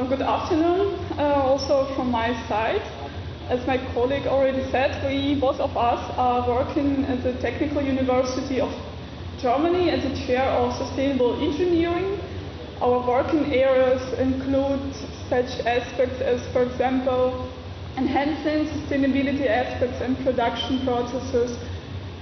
Good afternoon, also from my side. As my colleague already said, both of us are working at the Technical University of Germany as a chair of sustainable engineering. Our working areas include such aspects as, for example, enhancing sustainability aspects and production processes,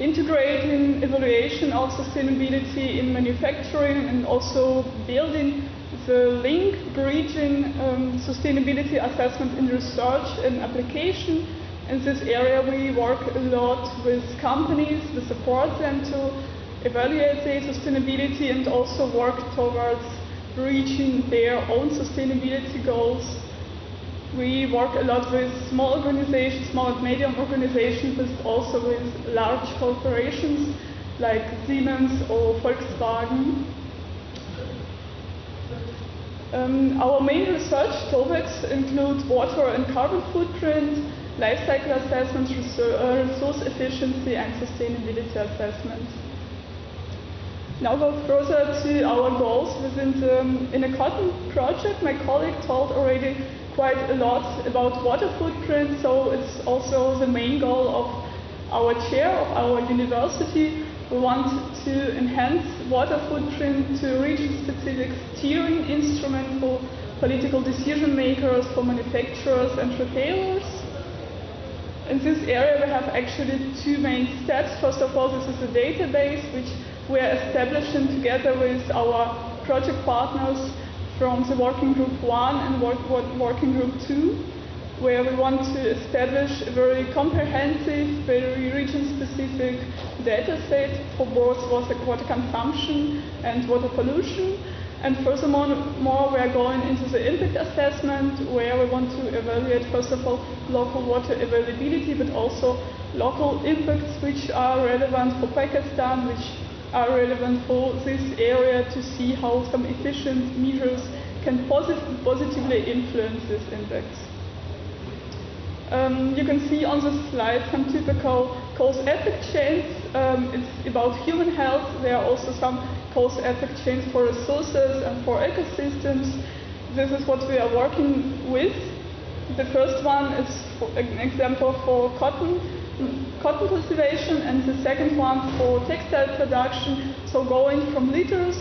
integrating evaluation of sustainability in manufacturing, and also building the link bridging sustainability assessment in research and application. In this area we work a lot with companies, we support them to evaluate their sustainability and also work towards reaching their own sustainability goals. We work a lot with small organizations, small and medium organizations, but also with large corporations like Siemens or Volkswagen. Our main research topics include water and carbon footprint, life cycle assessments, resource efficiency, and sustainability assessment. Now go further to our goals in a cotton project. My colleague told already quite a lot about water footprint, so it's also the main goal of our chair of our university. We want to enhance water footprint to reach a specific steering instrument for political decision makers, for manufacturers and retailers. In this area we have actually two main steps. First of all, this is a database which we are establishing together with our project partners from the Working Group 1 and Working Group 2, where we want to establish a very comprehensive, very region-specific data set for both water consumption and water pollution. And furthermore, we are going into the impact assessment, where we want to evaluate, first of all, local water availability, but also local impacts which are relevant for Pakistan, which are relevant for this area, to see how some efficient measures can positively influence these impacts. You can see on the slide some typical cause-effect chains. It's about human health. There are also some cause-effect chains for resources and for ecosystems. This is what we are working with. The first one is an example for cotton cultivation, and the second one for textile production. So going from liters,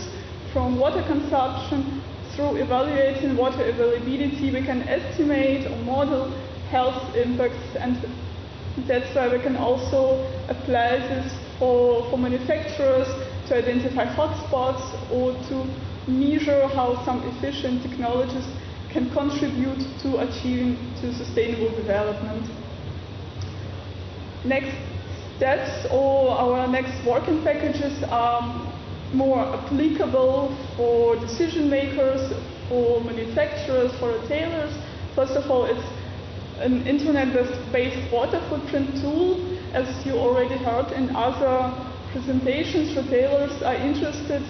from water consumption, through evaluating water availability, we can estimate or model health impacts, and that's why we can also apply this for manufacturers to identify hotspots or to measure how some efficient technologies can contribute to achieving sustainable development. Next steps or our next working packages are more applicable for decision makers, for manufacturers, for retailers. First of all, it's an internet-based water footprint tool. As you already heard in other presentations, retailers are interested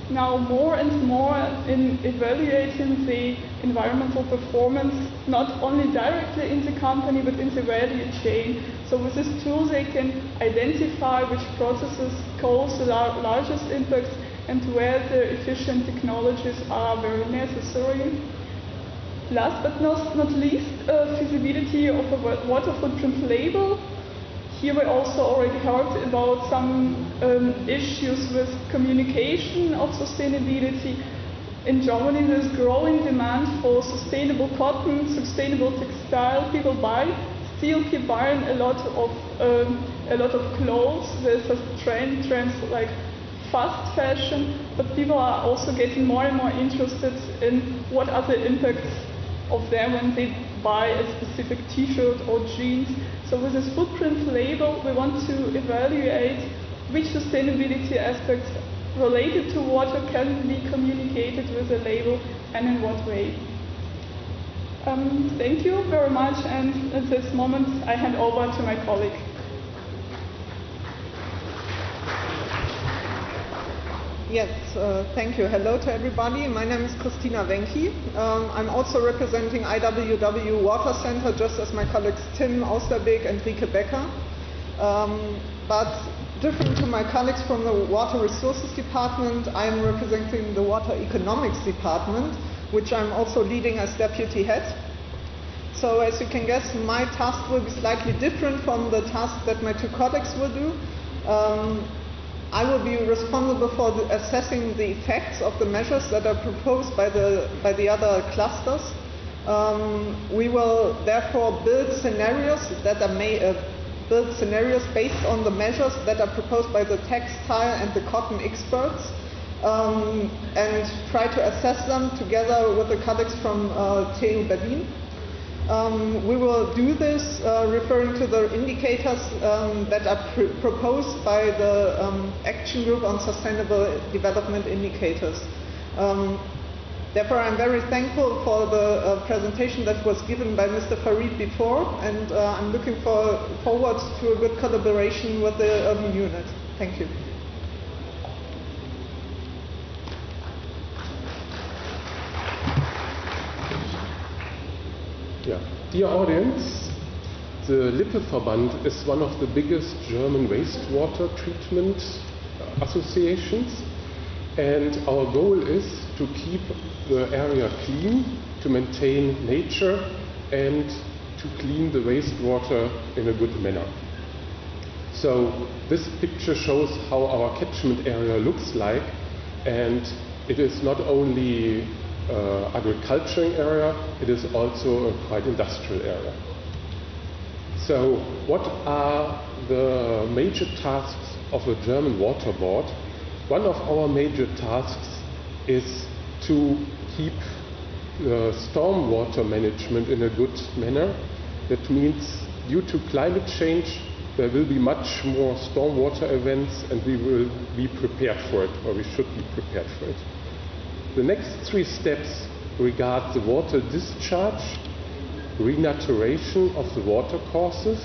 now more and more in evaluating the environmental performance, not only directly in the company but in the value chain. So with this tool they can identify which processes cause the largest impacts and where the efficient technologies are very necessary. Last but not least, feasibility of a water footprint label. Here we also already heard about some issues with communication of sustainability. In Germany there's growing demand for sustainable cotton, sustainable textile. People still keep buying a lot of clothes. There's a trends like fast fashion, but people are also getting more and more interested in what are the impacts of them when they buy a specific t-shirt or jeans. So with this footprint label we want to evaluate which sustainability aspects related to water can be communicated with the label and in what way. Thank you very much, and at this moment I hand over to my colleague. Yes, thank you. Hello to everybody. My name is Christina Wenke. I'm also representing IWW Water Center, just as my colleagues Tim Austerbeek and Rike Becker. But different to my colleagues from the Water Resources Department, I'm representing the Water Economics Department. which I'm also leading as deputy head. So as you can guess, my task will be slightly different from the task that my two colleagues will do. I will be responsible for assessing the effects of the measures that are proposed by the other clusters. We will therefore build scenarios based on the measures that are proposed by the textile and the cotton experts, and try to assess them together with the colleagues from TU Berlin. We will do this referring to the indicators that are proposed by the Action Group on Sustainable Development Indicators. Therefore, I'm very thankful for the presentation that was given by Mr. Farid before, and I'm looking forward to a good collaboration with the urban unit. Thank you. Yeah. Dear audience, the Lippe-Verband is one of the biggest German wastewater treatment associations, and our goal is to keep the area clean, to maintain nature, and to clean the wastewater in a good manner. So this picture shows how our catchment area looks like, and it is not only agricultural area, it is also a quite industrial area. So what are the major tasks of a German water board? One of our major tasks is to keep stormwater management in a good manner. That means due to climate change there will be much more stormwater events, and we will be prepared for it, or we should be prepared for it. The next three steps regard the water discharge, renaturation of the water courses,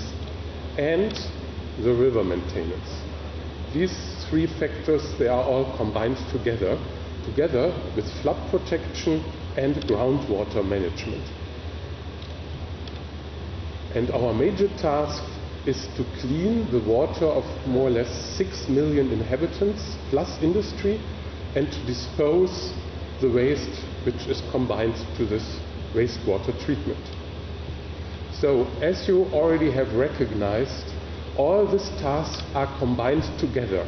and the river maintenance. These three factors, they are all combined together with flood protection and groundwater management. And our major task is to clean the water of more or less 6 million inhabitants plus industry, and to dispose the waste which is combined to this wastewater treatment. So, as you already have recognized, all these tasks are combined together.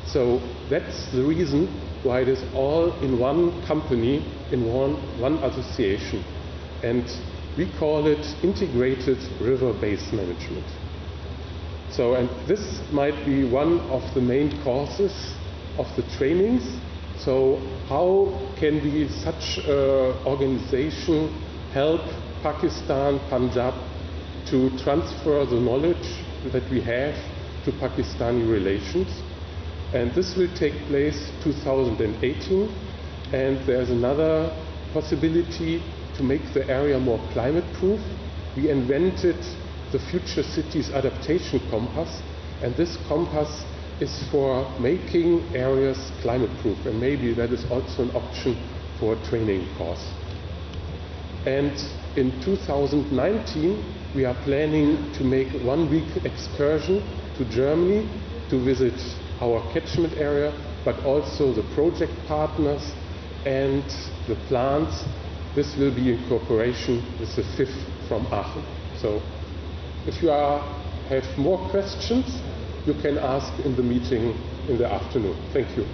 So that's the reason why it is all in one company, in one association. And we call it integrated river-based management. So, and this might be one of the main causes of the trainings. So how can we, such an organization, help Pakistan, Punjab, to transfer the knowledge that we have to Pakistani relations? And this will take place 2018. And there's another possibility to make the area more climate-proof. We invented the Future Cities Adaptation Compass, and this compass is for making areas climate-proof, and maybe that is also an option for a training course. And in 2019, we are planning to make 1-week excursion to Germany to visit our catchment area, but also the project partners and the plants. This will be in cooperation with the FIF from Aachen. So if you have more questions, you can ask in the meeting in the afternoon. Thank you.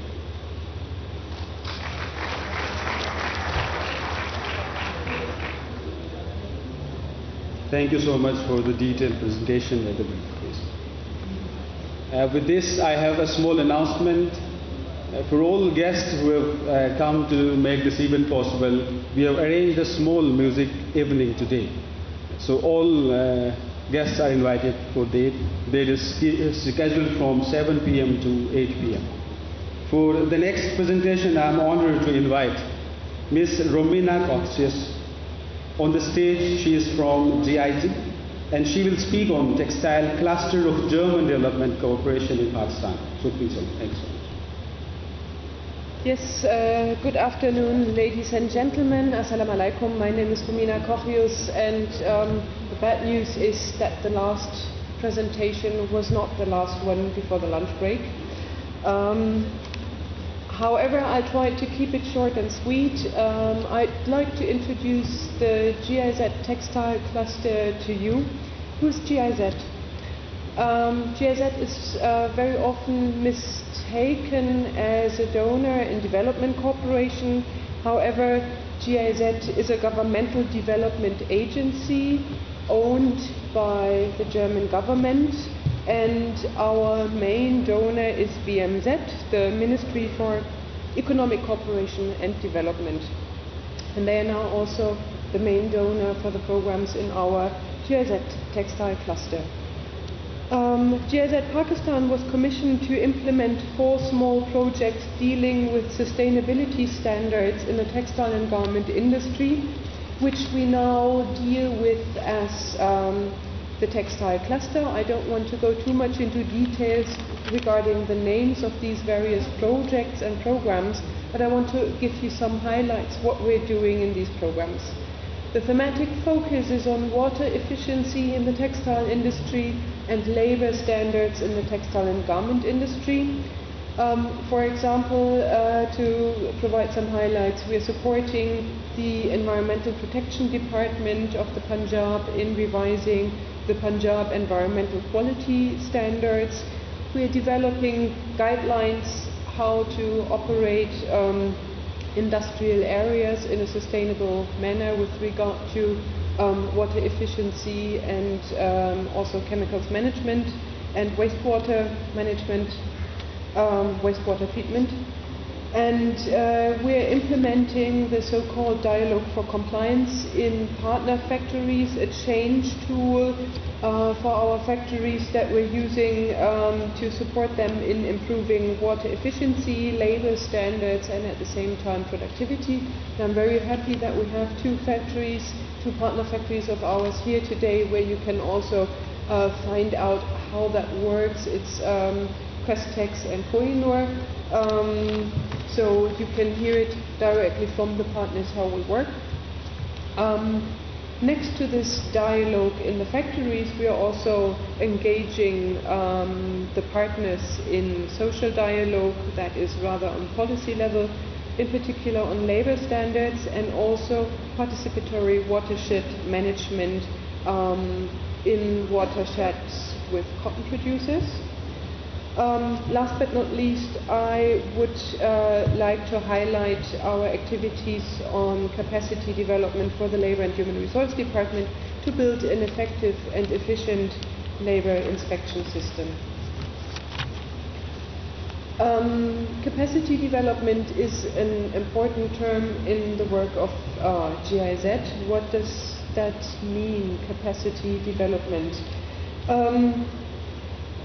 Thank you so much for the detailed presentation. With this, I have a small announcement. For all guests who have come to make this event possible, we have arranged a small music evening today. So all guests are invited for the date is scheduled from 7 p.m. to 8 p.m. For the next presentation, I am honored to invite Ms. Romina Khass. On the stage, she is from GIG, and she will speak on textile cluster of German development cooperation in Pakistan. So please, thanks so much. Yes, good afternoon, ladies and gentlemen. Assalamu alaikum. My name is Romina Khass, and the bad news is that the last presentation was not the last one before the lunch break. However, I'll try to keep it short and sweet. I'd like to introduce the GIZ textile cluster to you. Who's GIZ? GIZ is very often mistaken as a donor in development cooperation. However, GIZ is a governmental development agency owned by the German government, and our main donor is BMZ, the Ministry for Economic Cooperation and Development. And they are now also the main donor for the programs in our GIZ textile cluster. GIZ Pakistan was commissioned to implement 4 small projects dealing with sustainability standards in the textile and garment industry, which we now deal with as the textile cluster. I don't want to go too much into details regarding the names of these various projects and programs, but I want to give you some highlights what we're doing in these programs. The thematic focus is on water efficiency in the textile industry and labor standards in the textile and garment industry. For example, to provide some highlights, we are supporting the Environmental Protection Department of the Punjab in revising the Punjab Environmental Quality Standards. We are developing guidelines how to operate industrial areas in a sustainable manner with regard to water efficiency and also chemicals management and wastewater management, wastewater treatment. And we're implementing the so-called Dialogue for Compliance in partner factories, a change tool for our factories that we're using to support them in improving water efficiency, labor standards, and at the same time productivity. And I'm very happy that we have 2 factories, 2 partner factories of ours here today, where you can also find out how that works. It's Crestex and Kohinoor. So you can hear it directly from the partners how we work. Next to this dialogue in the factories, we are also engaging the partners in social dialogue that is rather on policy level, in particular on labor standards and also participatory watershed management in watersheds with cotton producers. Last but not least, I would like to highlight our activities on capacity development for the Labor and Human Resource Department to build an effective and efficient labor inspection system. Capacity development is an important term in the work of GIZ. What does that mean, capacity development?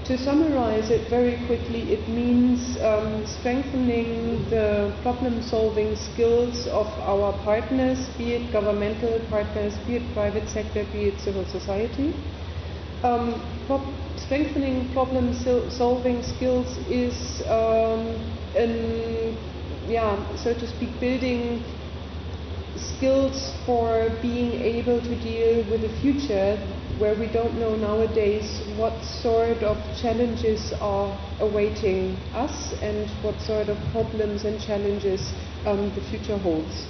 To summarize it very quickly, it means strengthening the problem-solving skills of our partners, be it governmental partners, be it private sector, be it civil society. Strengthening problem-solving skills is, so to speak, building skills for being able to deal with the future, where we don't know nowadays what sort of challenges are awaiting us and what sort of problems and challenges the future holds.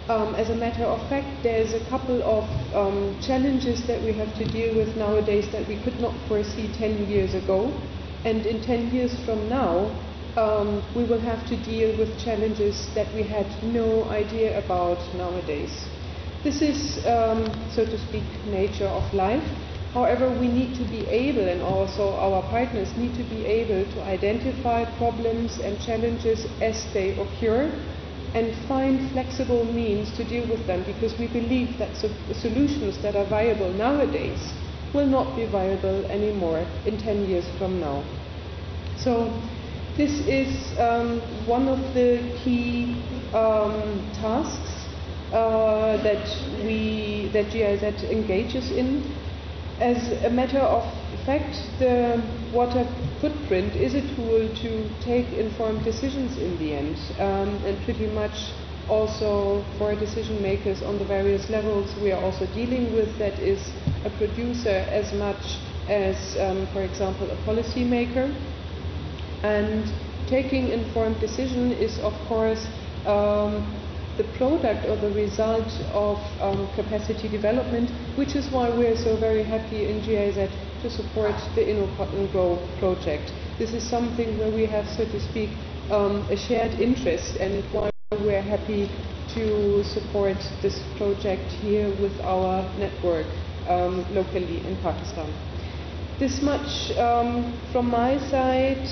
As a matter of fact, there's a couple of challenges that we have to deal with nowadays that we could not foresee 10 years ago. And in 10 years from now, we will have to deal with challenges that we had no idea about nowadays. This is, so to speak, nature of life. However, we need to be able, and also our partners need to be able to identify problems and challenges as they occur and find flexible means to deal with them, because we believe that solutions that are viable nowadays will not be viable anymore in 10 years from now. So this is one of the key tasks that GIZ engages in. As a matter of fact, the water footprint is a tool to take informed decisions in the end, and pretty much also for decision makers on the various levels we are also dealing with, that is a producer as much as, for example, a policy maker. And taking informed decision is, of course, the product or the result of capacity development, which is why we're so very happy in GIZ to support the InnoCotton project. This is something where we have, so to speak, a shared interest, and why we're happy to support this project here with our network locally in Pakistan. This much from my side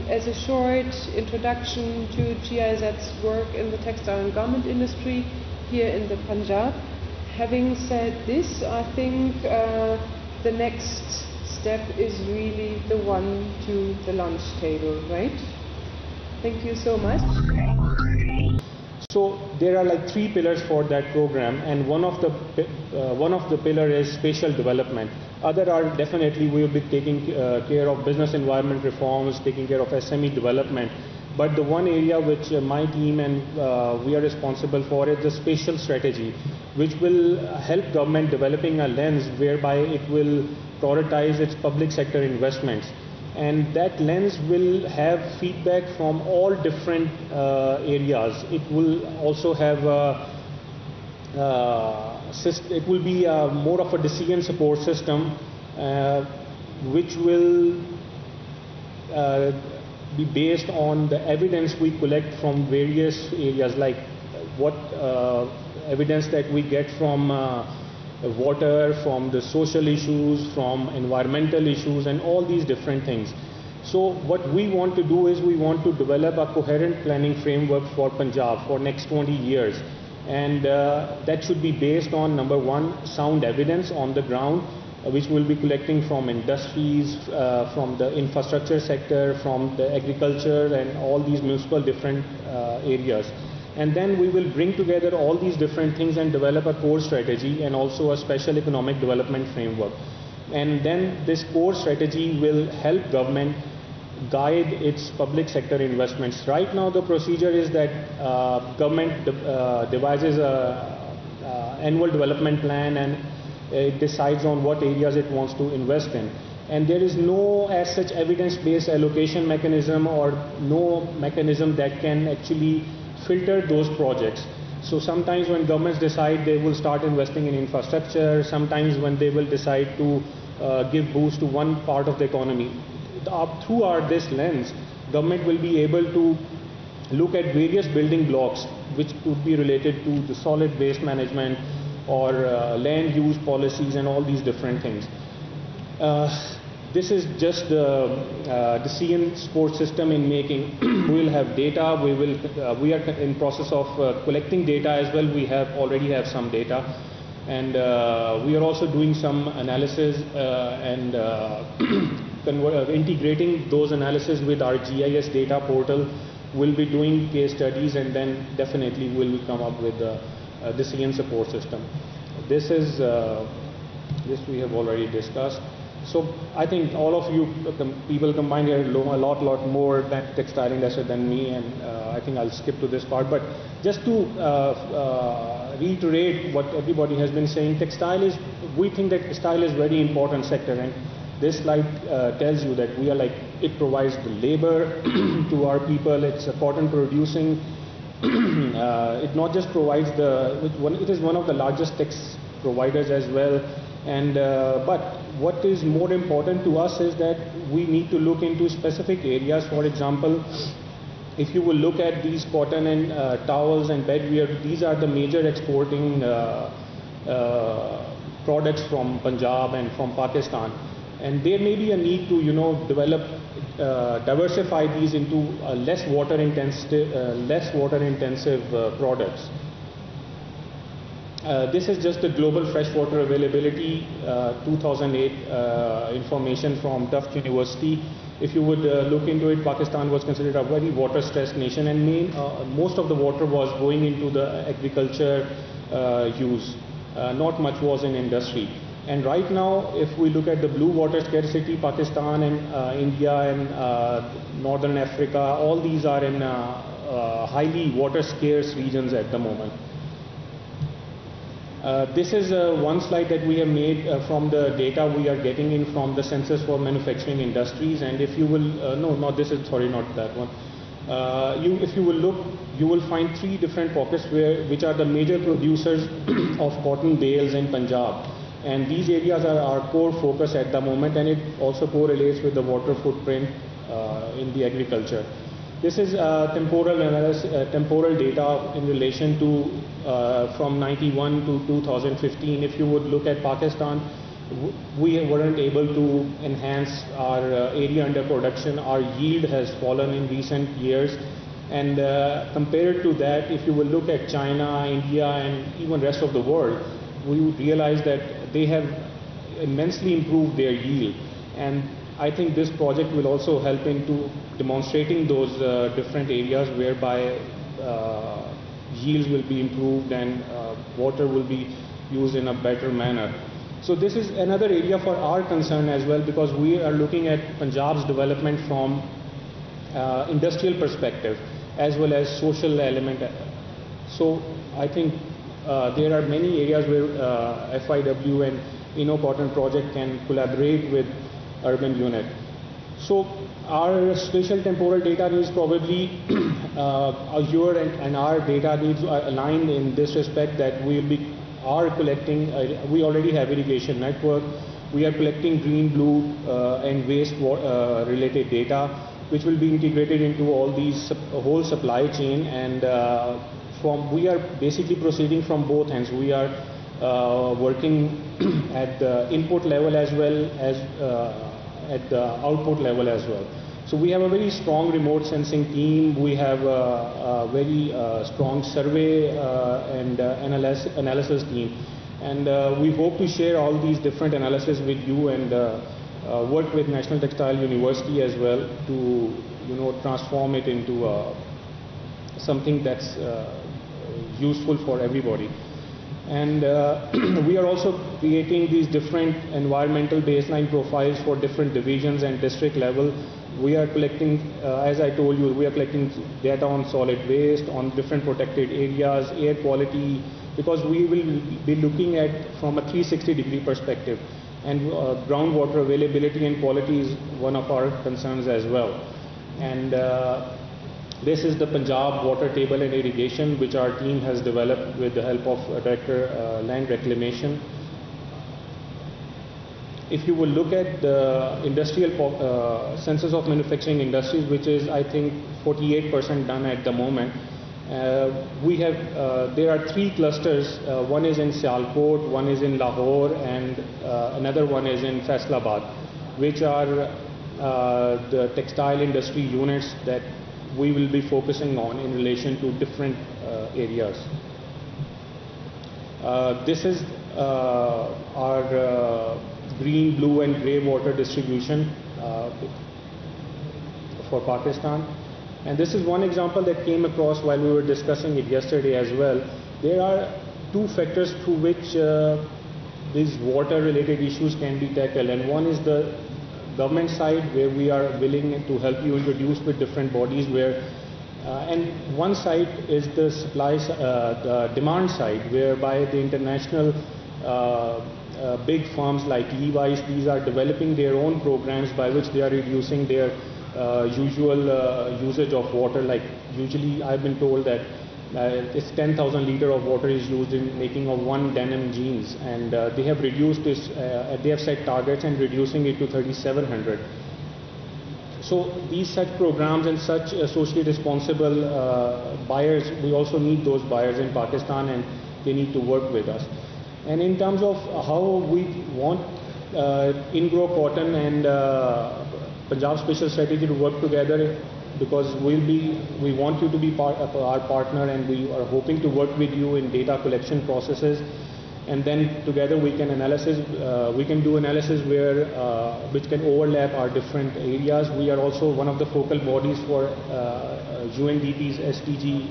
as a short introduction to GIZ's work in the textile and garment industry here in the Punjab. Having said this, I think the next step is really the one to the lunch table, right? Thank you so much. So there are like 3 pillars for that program, and one of the pillar is spatial development. Other are definitely we will be taking care of business environment reforms, taking care of SME development. But the one area which my team and we are responsible for is the spatial strategy, which will help government developing a lens whereby it will prioritize its public sector investments. And that lens will have feedback from all different areas. It will also have it will be more of a decision support system, which will be based on the evidence we collect from various areas, like what evidence that we get from water, from the social issues, from environmental issues, and all these different things. So what we want to do is we want to develop a coherent planning framework for Punjab for next 20 years. And that should be based on, number one, sound evidence on the ground, which we'll be collecting from industries, from the infrastructure sector, from the agriculture, and all these municipal different areas. And then we will bring together all these different things and develop a core strategy and also a special economic development framework. And then this core strategy will help government guide its public sector investments. Right now the procedure is that government devises a annual development plan, and it decides on what areas it wants to invest in. And there is no as such evidence-based allocation mechanism or no mechanism that can actually filter those projects. So sometimes when governments decide, they will start investing in infrastructure. Sometimes when they will decide to give boost to one part of the economy. Through this lens, government will be able to look at various building blocks which could be related to the solid waste management or land use policies and all these different things. This is just the decision support system in making. We will have data. We are in process of collecting data as well. We already have some data, and we are also doing some analysis and integrating those analysis with our GIS data portal. We'll be doing case studies, and then definitely we'll come up with a decision support system. This we have already discussed. So I think all of you people combined here know a lot more than textile industry than me, and I think I'll skip to this part. But just to reiterate what everybody has been saying, we think that textile is very important sector, and this slide tells you that we are like, it provides the labor to our people. It's a cotton producing. It not just provides it is one of the largest text providers as well. And but what is more important to us is that we need to look into specific areas. For example, if you will look at these cotton and towels and bedwear, these are the major exporting products from Punjab and from Pakistan. And there may be a need to diversify these into less water intensive products. This is just the global freshwater availability 2008 information from Tufts University. If you would look into it, Pakistan was considered a very water-stressed nation, and most of the water was going into the agriculture use. Not much was in industry. And right now, if we look at the blue water scarcity, Pakistan and India and Northern Africa, all these are in highly water scarce regions at the moment. This is one slide that we have made from the data we are getting in from the Census for Manufacturing Industries. And if you will, not that one. If you will look, you will find 3 different pockets which are the major producers of cotton bales in Punjab. And these areas are our core focus at the moment, and it also correlates with the water footprint in the agriculture. This is temporal data in relation to from 91 to 2015. If you would look at Pakistan, we weren't able to enhance our area under production. Our yield has fallen in recent years. And compared to that, if you will look at China, India, and even rest of the world, we would realize that they have immensely improved their yield. And I think this project will also help into demonstrating those different areas whereby yields will be improved and water will be used in a better manner. So this is another area for our concern as well, because we are looking at Punjab's development from industrial perspective as well as social element. So I think there are many areas where FIW and InnoCotton project can collaborate with urban unit. So our spatial temporal data needs probably your and our data needs are aligned in this respect, that we are collecting, we already have irrigation network, we are collecting green, blue and waste related data, which will be integrated into all these whole supply chain, and we are basically proceeding from both ends. We are working at the input level as well as at the output level as well. So we have a very strong remote sensing team. We have a very strong survey and analysis team. And we hope to share all these different analysis with you and work with National Textile University as well to transform it into something that's useful for everybody. And we are also creating these different environmental baseline profiles for different divisions and district level. We are collecting, as I told you, we are collecting data on solid waste, on different protected areas, air quality, because we will be looking at from a 360-degree perspective. And groundwater availability and quality is one of our concerns as well. And this is the Punjab water table and irrigation, which our team has developed with the help of Director Land Reclamation. If you will look at the industrial census of manufacturing industries, which is I think 48% done at the moment, there are 3 clusters. One is in Sialkot, one is in Lahore, and another one is in Faisalabad, which are the textile industry units that we will be focusing on in relation to different areas. This is our green, blue and grey water distribution for Pakistan. And this is one example that came across while we were discussing it yesterday as well. There are 2 factors through which these water related issues can be tackled, and one is the government side, where we are willing to help you introduce with different bodies, where and one side is the supply, the demand side, whereby the international big firms like Levi's, these are developing their own programs by which they are reducing their usual usage of water. Like usually I've been told that it's 10,000 liters of water is used in making of 1 denim jeans, and they have reduced this, they have set targets and reducing it to 3,700. So these such programs and such socially responsible buyers, we also need those buyers in Pakistan, and they need to work with us. And in terms of how we want InnoCotton and Punjab Special Strategy to work together, because we want you to be our partner, and we are hoping to work with you in data collection processes, and then together we can do analysis where which can overlap our different areas. We are also one of the focal bodies for UNDP's SDG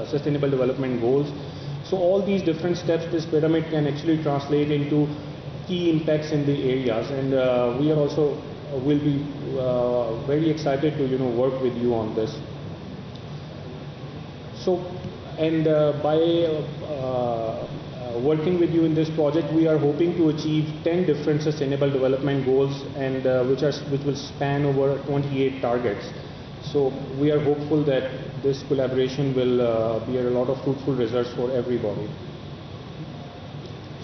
Sustainable Development Goals. So all these different steps, this pyramid can actually translate into key impacts in the areas, and we are also will be very excited to work with you on this. So, and by working with you in this project, we are hoping to achieve 10 different sustainable development goals, and which will span over 28 targets. So we are hopeful that this collaboration will bear a lot of fruitful results for everybody.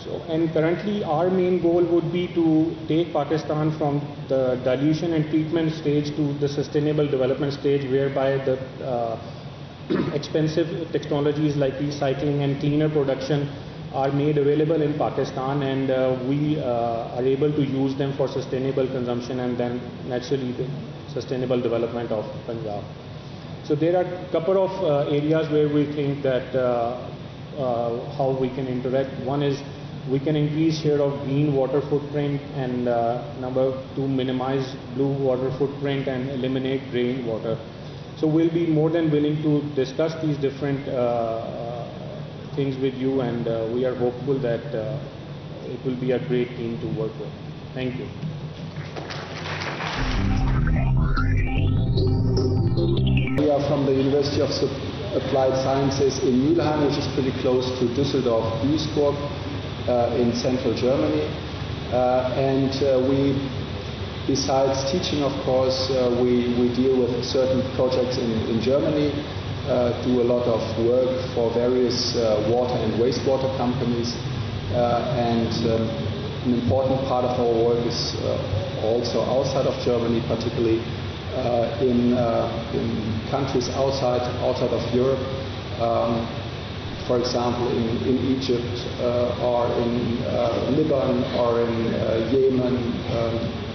So, and currently our main goal would be to take Pakistan from the dilution and treatment stage to the sustainable development stage, whereby the expensive technologies like recycling and cleaner production are made available in Pakistan, and we are able to use them for sustainable consumption and then naturally the sustainable development of Punjab. So there are a couple of areas where we think that how we can interact. One is we can increase share of green water footprint, and number two, minimize blue water footprint and eliminate grey water. So we'll be more than willing to discuss these different things with you, and we are hopeful that it will be a great team to work with. Thank you. We are from the University of Applied Sciences in Mülheim, which is pretty close to Düsseldorf-Duisburg in central Germany. We, besides teaching, of course, we deal with certain projects in Germany, do a lot of work for various water and wastewater companies, and an important part of our work is also outside of Germany, particularly in countries outside of Europe. For example, in Egypt, or in Lebanon, or in Yemen,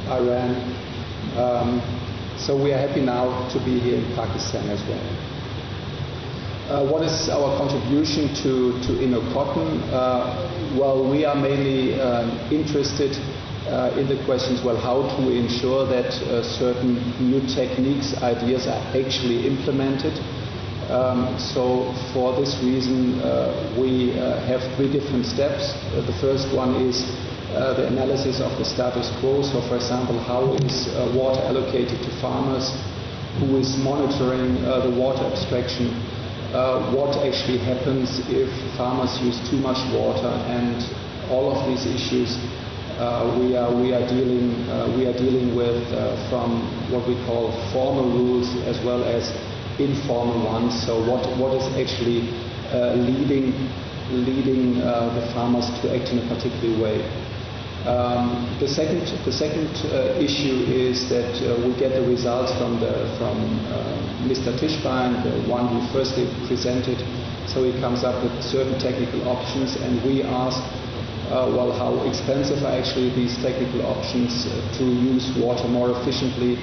Iran. So we are happy now to be here in Pakistan as well. What is our contribution to Innocotten? Well, we are mainly interested in the questions, well, how to ensure that certain new techniques, ideas are actually implemented. So for this reason, we have 3 different steps. The first one is the analysis of the status quo. So for example, how is water allocated to farmers? Who is monitoring the water abstraction? What actually happens if farmers use too much water? And all of these issues we are dealing with from what we call formal rules as well as informal ones. So what is actually leading the farmers to act in a particular way? The second issue is that we get the results from Mr. Tischbein, the one who firstly presented. So he comes up with certain technical options, and we ask, well, how expensive are actually these technical options to use water more efficiently,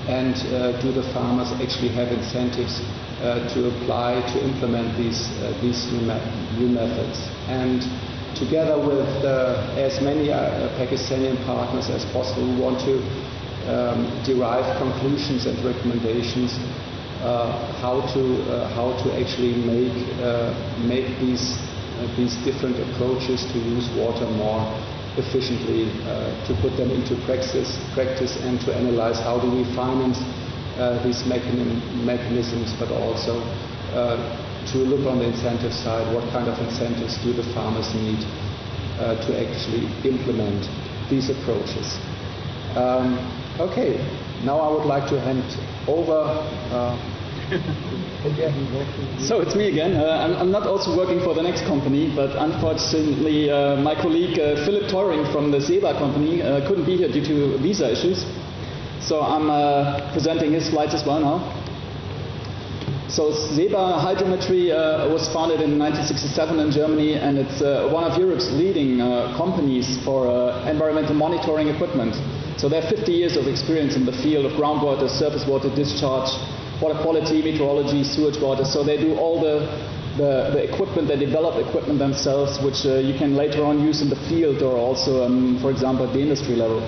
and do the farmers actually have incentives to apply, to implement these new methods? And together with as many Pakistani partners as possible, we want to derive conclusions and recommendations how to actually make these different approaches to use water more efficiently, to put them into practice, and to analyze how do we finance these mechanisms, but also to look on the incentive side, what kind of incentives do the farmers need to actually implement these approaches. Okay, now I would like to hand over. So it's me again. I'm not also working for the next company, but unfortunately my colleague Philip Teuring from the SEBA company couldn't be here due to visa issues. So I'm presenting his slides as well now. So SEBA Hydrometry was founded in 1967 in Germany, and it's one of Europe's leading companies for environmental monitoring equipment. So they have 50 years of experience in the field of groundwater, surface water discharge, water quality, meteorology, sewage water. So they do all the equipment, they develop equipment themselves, which you can later on use in the field, or also, for example, at the industry level.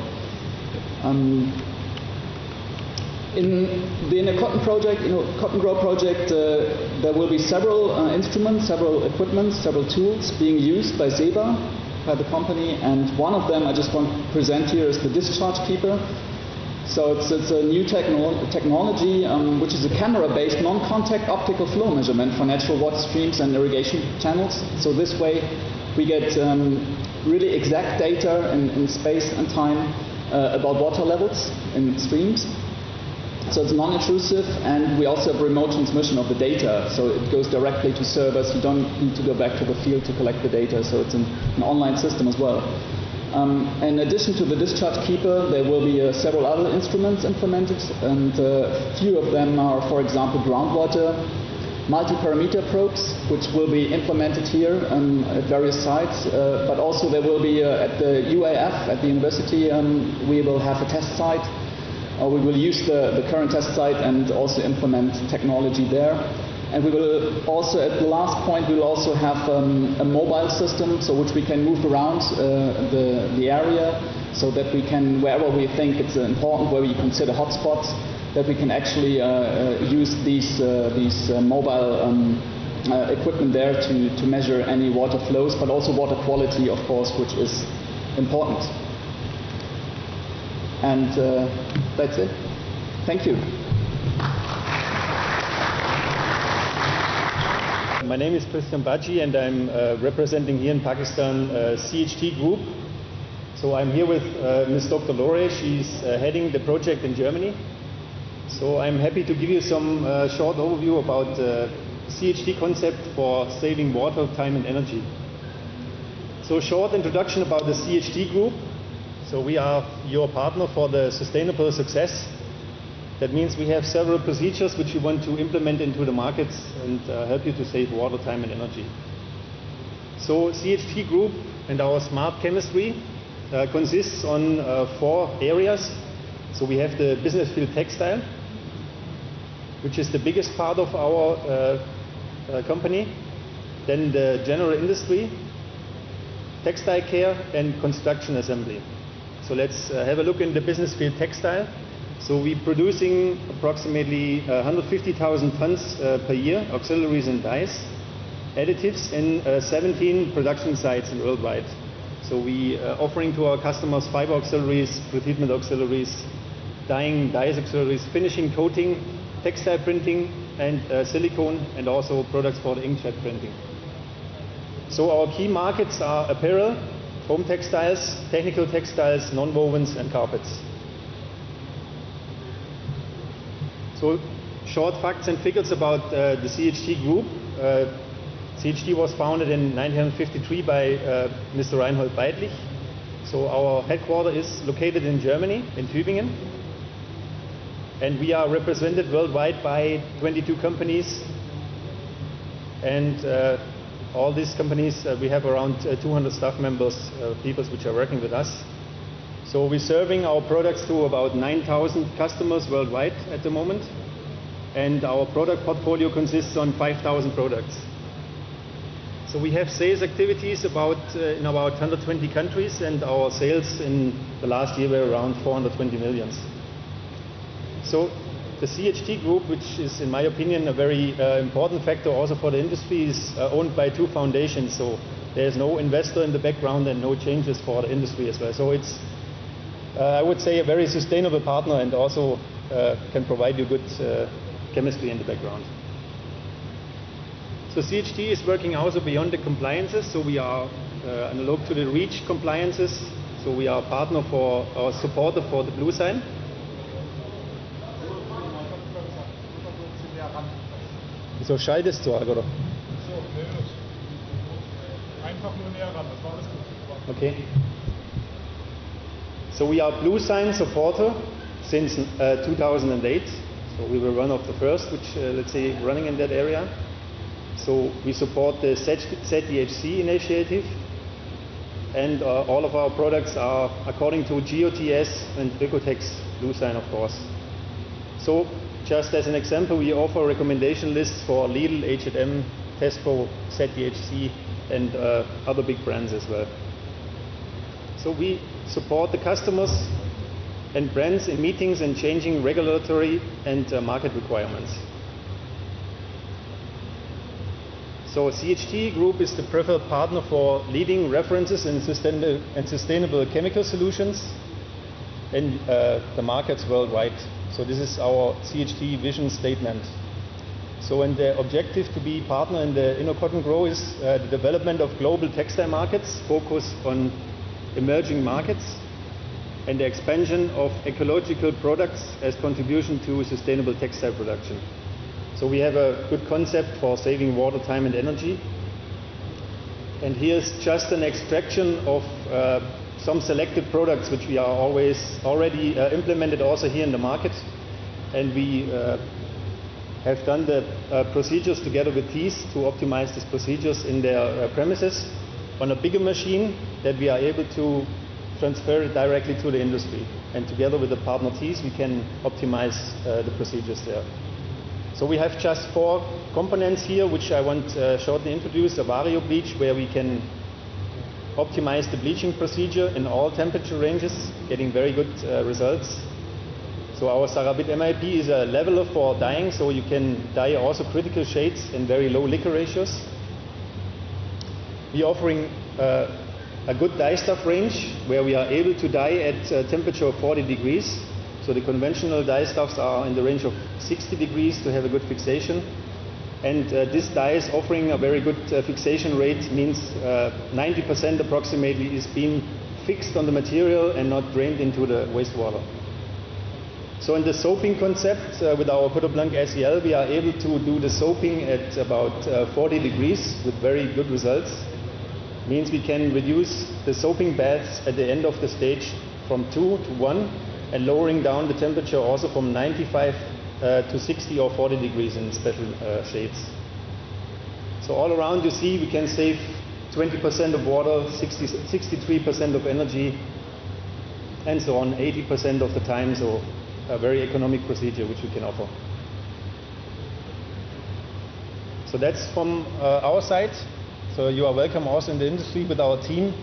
In the Innocotten project, Cotton Grow project, there will be several instruments, several equipment, several tools being used by SEBA, by the company, and one of them I just want to present here is the discharge keeper. So it's a new technology which is a camera-based non-contact optical flow measurement for natural water streams and irrigation channels. So this way We get really exact data in space and time about water levels in streams. So it's non-intrusive, and we also have remote transmission of the data. So it goes directly to servers. You don't need to go back to the field to collect the data. So it's an online system as well. In addition to the discharge keeper, there will be several other instruments implemented, and few of them are, for example, groundwater multi-parameter probes, which will be implemented here at various sites. But also there will be at the UAF, at the university, we will have a test site. We will use the current test site and also implement technology there. And we will also, at the last point, we will also have a mobile system, so which we can move around the area, so that we can, wherever we think it's important, where we consider hotspots, that we can actually use these mobile equipment there to measure any water flows, but also water quality, of course, which is important. And that's it. Thank you. My name is Christian Baji, and I'm representing here in Pakistan CHT Group. So I'm here with Ms. Dr. Lore. She's heading the project in Germany. So I'm happy to give you some short overview about the CHT concept for saving water, time and energy. So short introduction about the CHT Group. So we are your partner for the sustainable success. That means we have several procedures which we want to implement into the markets and help you to save water, time and energy. So CHT Group and our smart chemistry consists on 4 areas. So we have the business field textile, which is the biggest part of our company. Then the general industry, textile care and construction assembly. So let's have a look in the business field textile. So we're producing approximately 150,000 tons per year, auxiliaries and dyes, additives in 17 production sites worldwide. So we are offering to our customers fiber auxiliaries, pretreatment auxiliaries, dyeing, dyes auxiliaries, finishing, coating, textile printing and silicone, and also products for the inkjet printing. So our key markets are apparel, home textiles, technical textiles, non-wovens and carpets. So short facts and figures about the CHT Group. CHT was founded in 1953 by Mr. Reinhold Beidlich. So our headquarters is located in Germany, in Tübingen. And we are represented worldwide by 22 companies. And all these companies, we have around 200 staff members, people which are working with us. So we're serving our products to about 9,000 customers worldwide at the moment. And our product portfolio consists on 5,000 products. So we have sales activities in about 120 countries, and our sales in the last year were around 420 million. So the CHT Group, which is in my opinion a very important factor also for the industry, is owned by 2 foundations. So there's no investor in the background and no changes for the industry as well. So it's, I would say, a very sustainable partner, and also can provide you good chemistry in the background. So CHT is working also beyond the compliances. So we are analog to the REACH compliances. So we are a partner for, or supporter for the blue sign. Wieso schaltest du, oder? Einfach nur näher ran, das war alles gut. Okay. So we are blue sign supporter since 2008. So we were one of the first, which let's say running in that area. So we support the ZDHC initiative, and all of our products are according to GOTS and Ökotex blue sign, of course. So just as an example, we offer recommendation lists for Lidl, H&M, Tesco, ZDHC and other big brands as well. So we support the customers and brands in meetings and changing regulatory and market requirements. So CHT Group is the preferred partner for leading references in sustainable chemical solutions in the markets worldwide. So this is our CHT vision statement. So, and the objective to be partner in the InnoCotton Grow is the development of global textile markets, focus on emerging markets, and the expansion of ecological products as contribution to sustainable textile production. So we have a good concept for saving water, time and energy. And here's just an extraction of some selected products which we are already implemented also here in the market. And we have done the procedures together with TEES to optimize these procedures in their premises on a bigger machine that we are able to transfer it directly to the industry. And together with the partner TEES, we can optimize the procedures there. So we have just 4 components here, which I want to shortly introduce. A vario bleach, where we can optimize the bleaching procedure in all temperature ranges, getting very good results. So our Sarabit MIP is a leveler for dyeing, so you can dye also critical shades in very low liquor ratios. We are offering a good dye stuff range, where we are able to dye at a temperature of 40 degrees. So the conventional dye stuffs are in the range of 60 degrees to have a good fixation. And this dye is offering a very good fixation rate, means 90% approximately is being fixed on the material and not drained into the wastewater. So in the soaping concept, with our Coteau Blanc SEL, we are able to do the soaping at about 40 degrees with very good results. Means we can reduce the soaping baths at the end of the stage from 2 to 1, and lowering down the temperature also from 95 to 60 or 40 degrees in special shades. So all around you see we can save 20% of water, 63% of energy, and so on, 80% of the time. So a very economic procedure which we can offer. So that's from our side. So you are welcome also in the industry with our team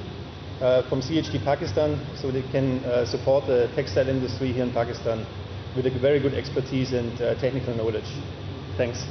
from CHT Pakistan, so they can support the textile industry here in Pakistan with a very good expertise and technical knowledge. Thanks.